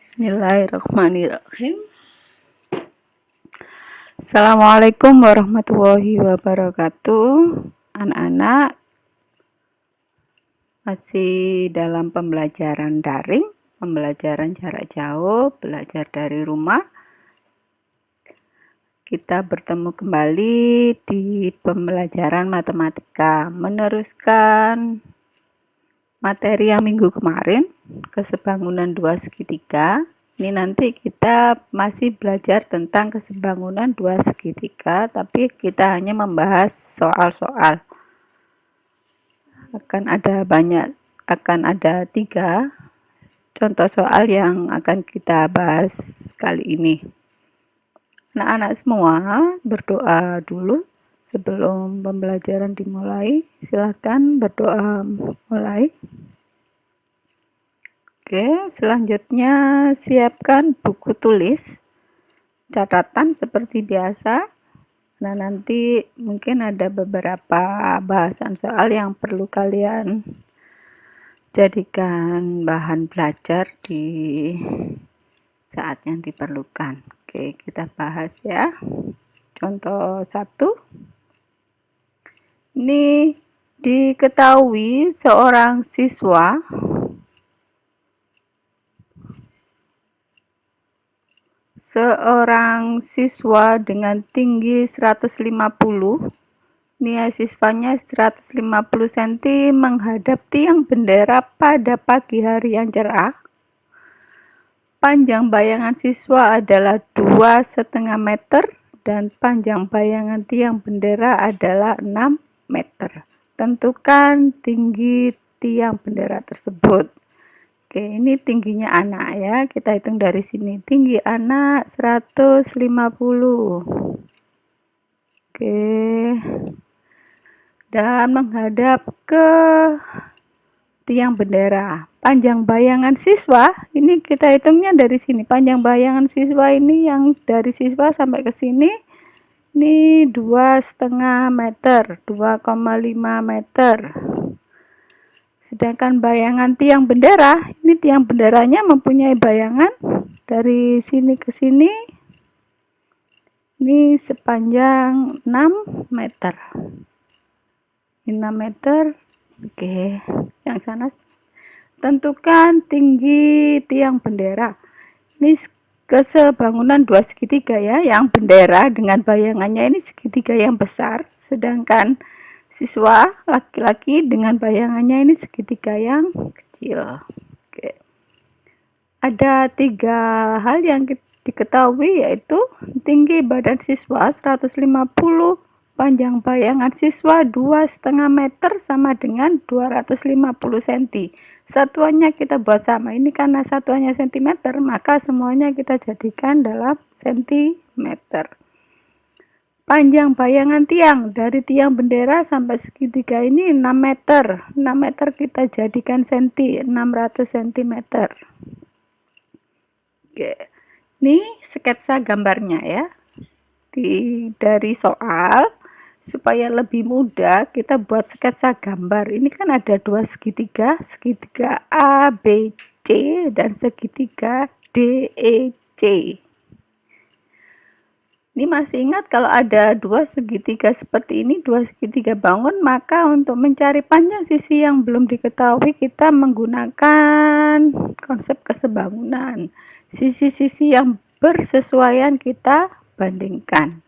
Bismillahirrahmanirrahim. Assalamualaikum warahmatullahi wabarakatuh. Anak-anak masih dalam pembelajaran daring, pembelajaran jarak jauh, belajar dari rumah. Kita bertemu kembali di pembelajaran matematika, meneruskan materi yang minggu kemarin, kesebangunan 2 segitiga. Ini nanti kita masih belajar tentang kesebangunan 2 segitiga, tapi kita hanya membahas soal-soal. Akan ada 3 contoh soal yang akan kita bahas kali ini. Anak-anak semua berdoa dulu sebelum pembelajaran dimulai. Silakan berdoa mulai. Oke, selanjutnya siapkan buku tulis, catatan seperti biasa. Nah, nanti mungkin ada beberapa bahasan soal yang perlu kalian jadikan bahan belajar di saat yang diperlukan. Oke, kita bahas ya. Contoh 1. Ini diketahui seorang siswa dengan tinggi 150, nih siswanya 150 cm menghadap tiang bendera pada pagi hari yang cerah. Panjang bayangan siswa adalah 2,5 meter dan panjang bayangan tiang bendera adalah 6 meter. Tentukan tinggi tiang bendera tersebut. Oke, ini tingginya anak ya, kita hitung dari sini. Tinggi anak 150. Oke. Dan menghadap ke tiang bendera. Panjang bayangan siswa, ini kita hitungnya dari sini. Panjang bayangan siswa ini yang dari siswa sampai ke sini, ini 2,5 meter, 2,5 meter. Sedangkan bayangan tiang bendera, ini tiang benderanya mempunyai bayangan dari sini ke sini, ini sepanjang 6 meter. 6 meter, oke. Yang sana tentukan tinggi tiang bendera. Ini kesebangunan 2 segitiga ya, yang bendera dengan bayangannya ini segitiga yang besar, sedangkan siswa laki-laki dengan bayangannya ini segitiga yang kecil. Oke. Ada 3 hal yang diketahui, yaitu tinggi badan siswa 150, panjang bayangan siswa 2,5 meter sama dengan 250 cm. Satuannya kita buat sama. Ini karena satuannya cm, maka semuanya kita jadikan dalam cm. Panjang bayangan tiang dari tiang bendera sampai segitiga ini 6 meter. 6 meter kita jadikan senti, 600 cm. Oke. Ini sketsa gambarnya ya. Dari soal, supaya lebih mudah kita buat sketsa gambar. Ini kan ada 2 segitiga, segitiga A, B, C dan segitiga D, E, C. Ini masih ingat kalau ada 2 segitiga seperti ini, 2 segitiga bangun, maka untuk mencari panjang sisi yang belum diketahui kita menggunakan konsep kesebangunan. Sisi-sisi yang bersesuaian kita bandingkan.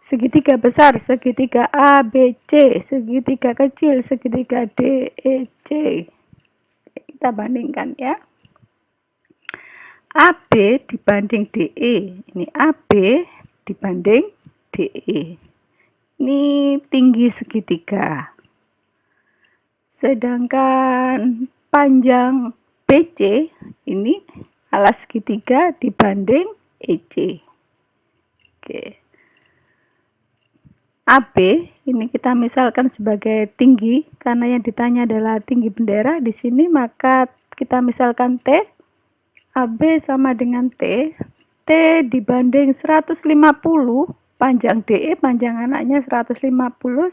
Segitiga besar, segitiga A, B, C, segitiga kecil, segitiga D, E, C. Kita bandingkan ya. AB dibanding DE. Ini AB dibanding DE. Ini tinggi segitiga. Sedangkan panjang BC ini alas segitiga dibanding EC. Oke. AB ini kita misalkan sebagai tinggi, karena yang ditanya adalah tinggi bendera di sini, maka kita misalkan T. AB sama dengan T. T dibanding 150, panjang DE, panjang anaknya 150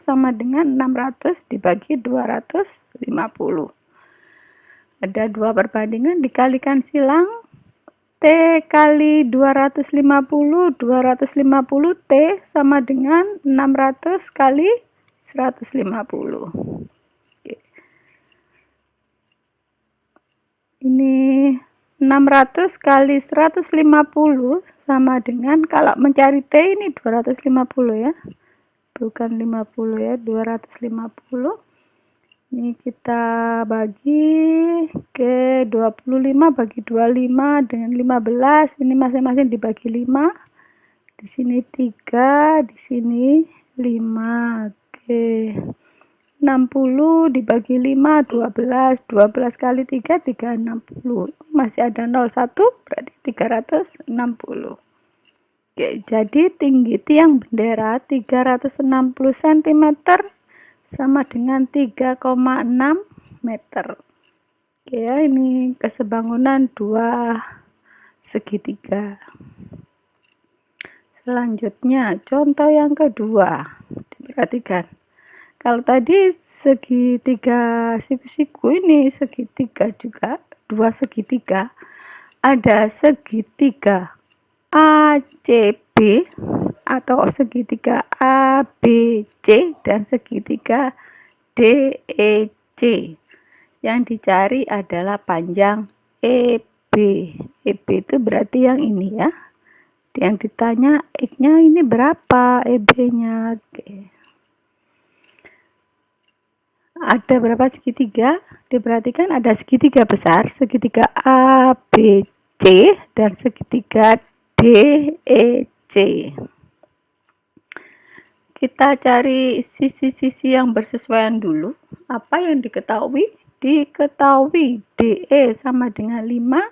sama dengan 600 dibagi 250. Ada 2 perbandingan, dikalikan silang, T kali 250 T sama dengan 600 kali 150. Oke. Ini 600 kali 150 sama dengan, kalau mencari T ini 250 ya, bukan 50 ya, 250. Ini kita bagi ke 25 bagi 25 dengan 15, ini masing-masing dibagi 5. Di sini 3, di sini 5. Oke. 60 dibagi 5 12. 12 kali 3 360. Masih ada 01 berarti 360. Oke, jadi tinggi tiang bendera 360 cm sama dengan 3,6 meter. Oke ya, ini kesebangunan 2 segitiga. Selanjutnya contoh yang kedua, diperhatikan. Kalau tadi segitiga siku-siku, ini segitiga juga, 2 segitiga. Ada segitiga ACB atau segitiga ABC dan segitiga DEC. Yang dicari adalah panjang EB. EB itu berarti yang ini ya. Yang ditanya X-nya ini berapa, EB-nya. Oke. Ada berapa segitiga? Diperhatikan ada segitiga besar, segitiga ABC dan segitiga DEC. Kita cari sisi-sisi yang bersesuaian dulu. Apa yang diketahui? Diketahui DE sama dengan 5,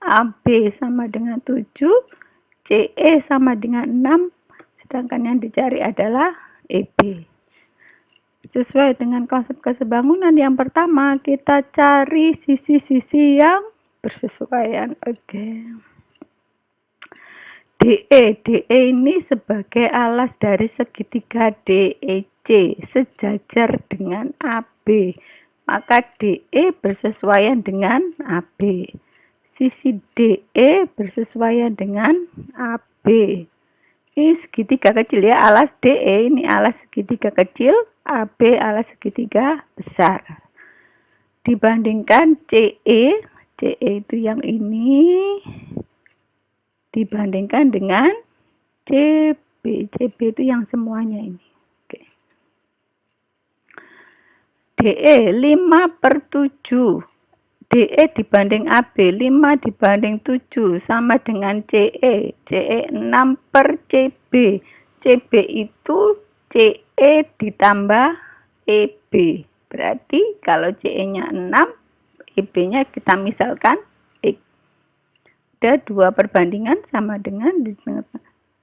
AB sama dengan 7, CE sama dengan 6, sedangkan yang dicari adalah EB. Sesuai dengan konsep kesebangunan yang pertama, kita cari sisi-sisi yang bersesuaian. Oke. DE ini sebagai alas dari segitiga DEC sejajar dengan AB, maka DE bersesuaian dengan AB. Sisi DE bersesuaian dengan AB. Ini segitiga kecil ya, alas DE ini alas segitiga kecil, AB alas segitiga besar. Dibandingkan CE itu yang ini, dibandingkan dengan CB itu yang semuanya ini. Oke. DE 5/7, DE dibanding AB 5 dibanding 7 sama dengan CE 6/CB. CB itu CE ditambah EB. Berarti kalau CE-nya 6, EB-nya kita misalkan ada 2 perbandingan sama dengan di tengah.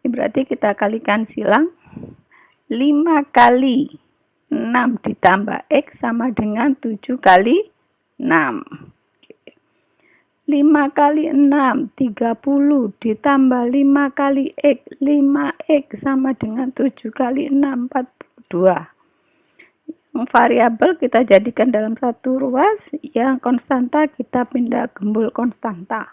Berarti kita kalikan silang, 5 kali 6 ditambah X sama dengan 7 kali 6. 5 kali 6 30 ditambah 5 kali X, 5X sama dengan 7 kali 6 42. Variabel kita jadikan dalam satu ruas, yang konstanta kita pindah gembul konstanta.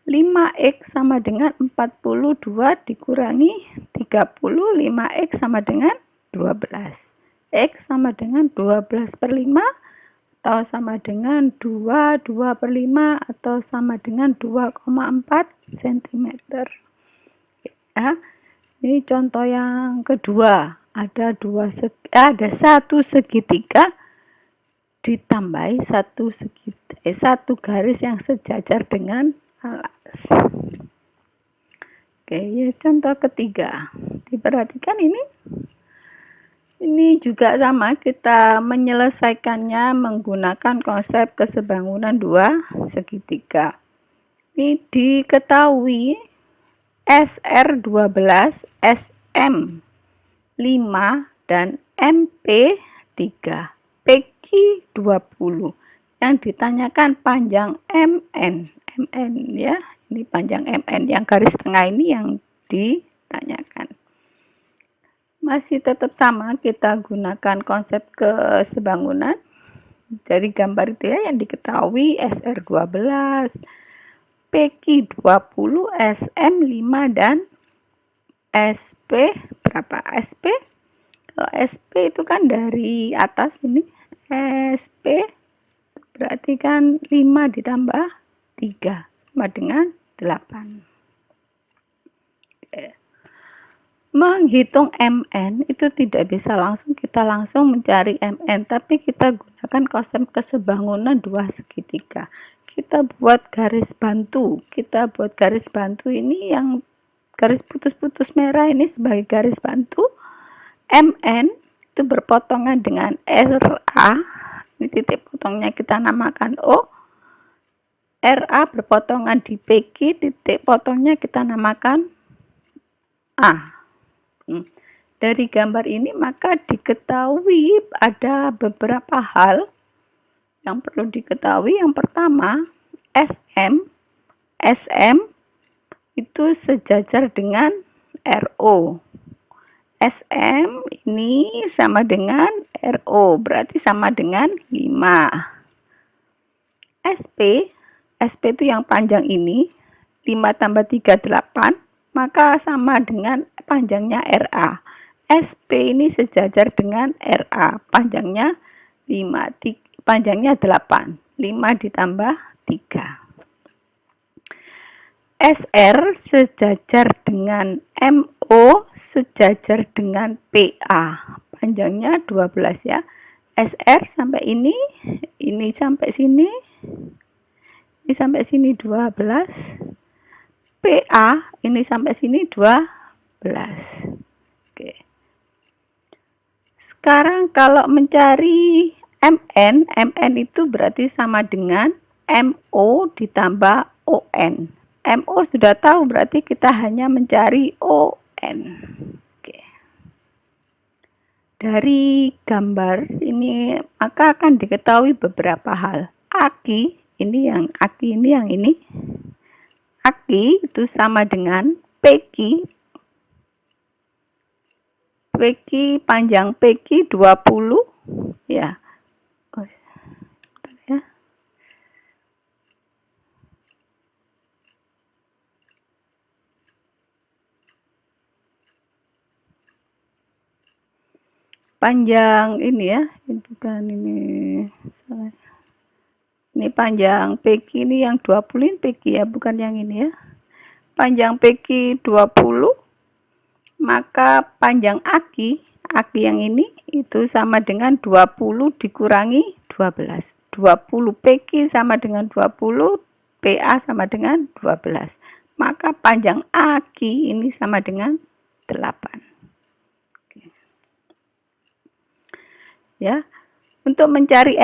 5X sama dengan 42 dikurangi 30, 5X sama dengan 12. X sama dengan 12/5 atau sama dengan 2/5 atau sama dengan 2,4 cm. Ya, ini contoh yang kedua. Ada satu segitiga ditambahi satu garis yang sejajar dengan alas. Oke, ya contoh ketiga. Diperhatikan ini juga sama, kita menyelesaikannya menggunakan konsep kesebangunan 2 segitiga. Ini diketahui SR 12, SM 5 dan MP 3, PQ 20. Yang ditanyakan panjang MN ya, ini panjang MN, yang garis tengah ini yang ditanyakan. Masih tetap sama, kita gunakan konsep kesebangunan. Dari gambar itu ya, yang diketahui SR 12, PQ 20, SM 5, dan SP berapa? SP, kalau SP itu kan dari atas ini, SP berarti kan 5 ditambah 3 sama dengan 8. Menghitung MN itu tidak bisa kita langsung mencari MN, tapi kita gunakan konsep kesebangunan dua segitiga. Kita buat garis bantu. Ini yang garis putus-putus merah ini sebagai garis bantu. MN itu berpotongan dengan RA. Ini titik potongnya kita namakan O. RA berpotongan di PQ, titik potongnya kita namakan A. Dari gambar ini maka diketahui ada beberapa hal yang perlu diketahui. Yang pertama, SM itu sejajar dengan RO. SM ini sama dengan RO, berarti sama dengan 5. SP itu yang panjang ini, 5 tambah 3, 8, maka sama dengan panjangnya RA. SP ini sejajar dengan RA, panjangnya 5, panjangnya 8, 5 ditambah 3. SR sejajar dengan MO sejajar dengan PA, panjangnya 12 ya. SR sampai ini sampai sini, ini sampai sini 12. PA ini sampai sini 12. Oke. Sekarang kalau mencari MN itu berarti sama dengan MO ditambah ON. MO sudah tahu, berarti kita hanya mencari ON. Oke. Dari gambar ini maka akan diketahui beberapa hal. Aki ini yang ini. Aki itu sama dengan PQ. Panjang PQ 20 ya. Panjang ini ya, bukan ini salah. Ini panjang PQ ini yang 20 ini PQ ya, bukan yang ini ya. Panjang PQ 20, maka panjang aki yang ini itu sama dengan 20 dikurangi 12. 20 PQ sama dengan 20, PA sama dengan 12. Maka panjang aki ini sama dengan 8. Ya, untuk mencari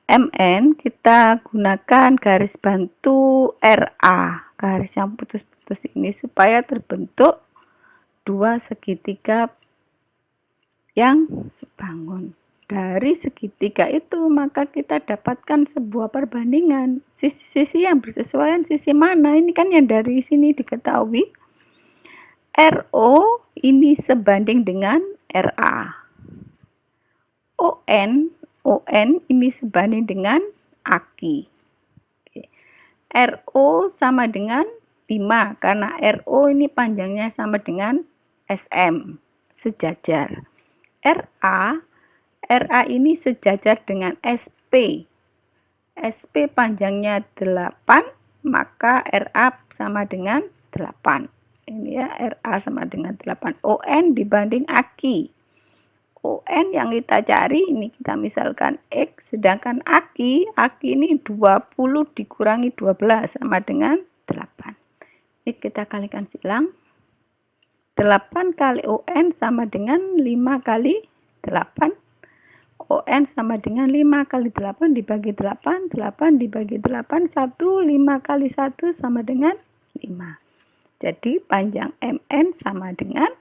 MN kita gunakan garis bantu RA, garis yang putus-putus ini, supaya terbentuk dua segitiga yang sebangun. Dari segitiga itu maka kita dapatkan sebuah perbandingan sisi-sisi yang bersesuaian. Sisi mana? Ini kan yang dari sini diketahui RO ini sebanding dengan RA. ON ini sebanding dengan aki. RO sama dengan 5 karena RO ini panjangnya sama dengan SM, sejajar. RA ini sejajar dengan SP. SP panjangnya 8, maka RA sama dengan 8. Ini ya, RA sama dengan 8. ON dibanding aki. ON yang kita cari ini kita misalkan X, sedangkan aki ini 20 dikurangi 12 sama dengan 8. Ini kita kalikan silang. 8 kali ON sama dengan 5 kali 8. ON sama dengan 5 kali 8 dibagi 8, 8 dibagi 8, 1, 5 kali 1 sama dengan 5. Jadi panjang MN sama dengan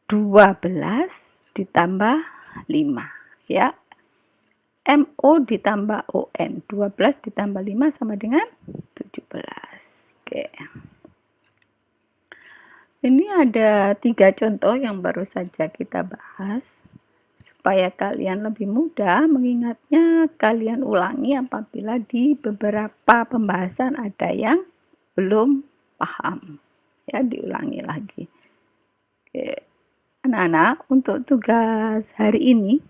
12 ditambah 5 ya. MO ditambah ON, 12 ditambah 5 sama dengan 17. Oke. Ini ada 3 contoh yang baru saja kita bahas Supaya kalian lebih mudah mengingatnya, kalian ulangi apabila di beberapa pembahasan ada yang belum paham. Ya, diulangi lagi. Oke. Anak-anak, untuk tugas hari ini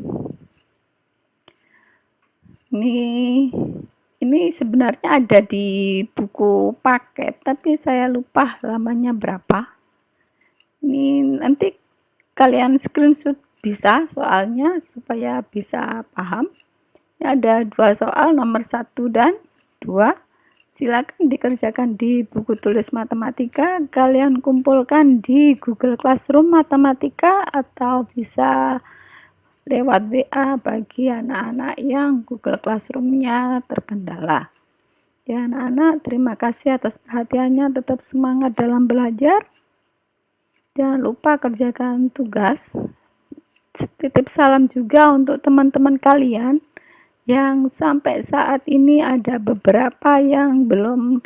ini sebenarnya ada di buku paket, tapi saya lupa halamannya berapa. Ini nanti kalian screenshot bisa soalnya supaya bisa paham. Ini ada 2 soal, nomor 1 dan 2. Silakan dikerjakan di buku tulis matematika, kalian kumpulkan di Google Classroom matematika atau bisa lewat WA bagi anak-anak yang Google Classroom-nya terkendala. Ya anak-anak, terima kasih atas perhatiannya, tetap semangat dalam belajar. Jangan lupa kerjakan tugas. Titip salam juga untuk teman-teman kalian yang sampai saat ini ada beberapa yang belum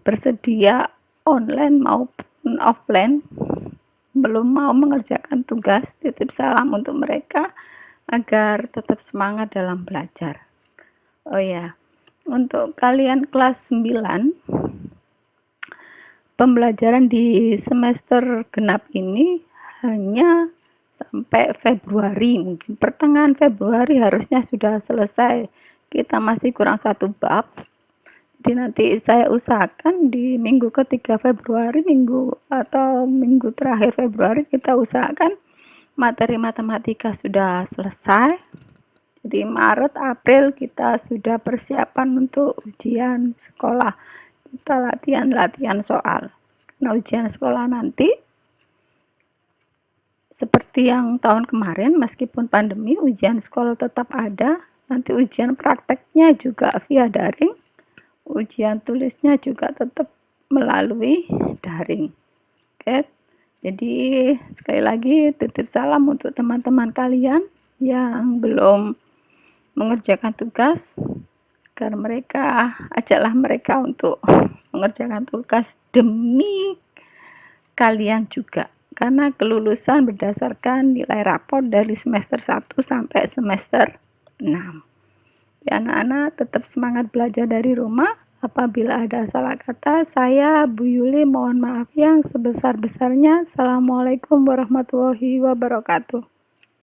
bersedia online maupun offline, belum mau mengerjakan tugas. Titip salam untuk mereka agar tetap semangat dalam belajar. Oh ya, untuk kalian kelas 9, pembelajaran di semester genap ini hanya sampai Februari, mungkin pertengahan Februari harusnya sudah selesai. Kita masih kurang 1 bab. Jadi nanti saya usahakan di minggu ketiga Februari, minggu terakhir Februari, kita usahakan materi matematika sudah selesai. Jadi Maret, April kita sudah persiapan untuk ujian sekolah. Kita latihan soal. Karena ujian sekolah nanti seperti yang tahun kemarin, meskipun pandemi, ujian sekolah tetap ada. Nanti ujian prakteknya juga via daring. Ujian tulisnya juga tetap melalui daring. Oke. Jadi sekali lagi titip salam untuk teman-teman kalian yang belum mengerjakan tugas, agar ajaklah mereka untuk mengerjakan tugas demi kalian juga. Karena kelulusan berdasarkan nilai rapor dari semester 1 sampai semester 6. Ya anak-anak, tetap semangat belajar dari rumah. Apabila ada salah kata, saya Bu Yuli mohon maaf yang sebesar-besarnya. Assalamualaikum warahmatullahi wabarakatuh.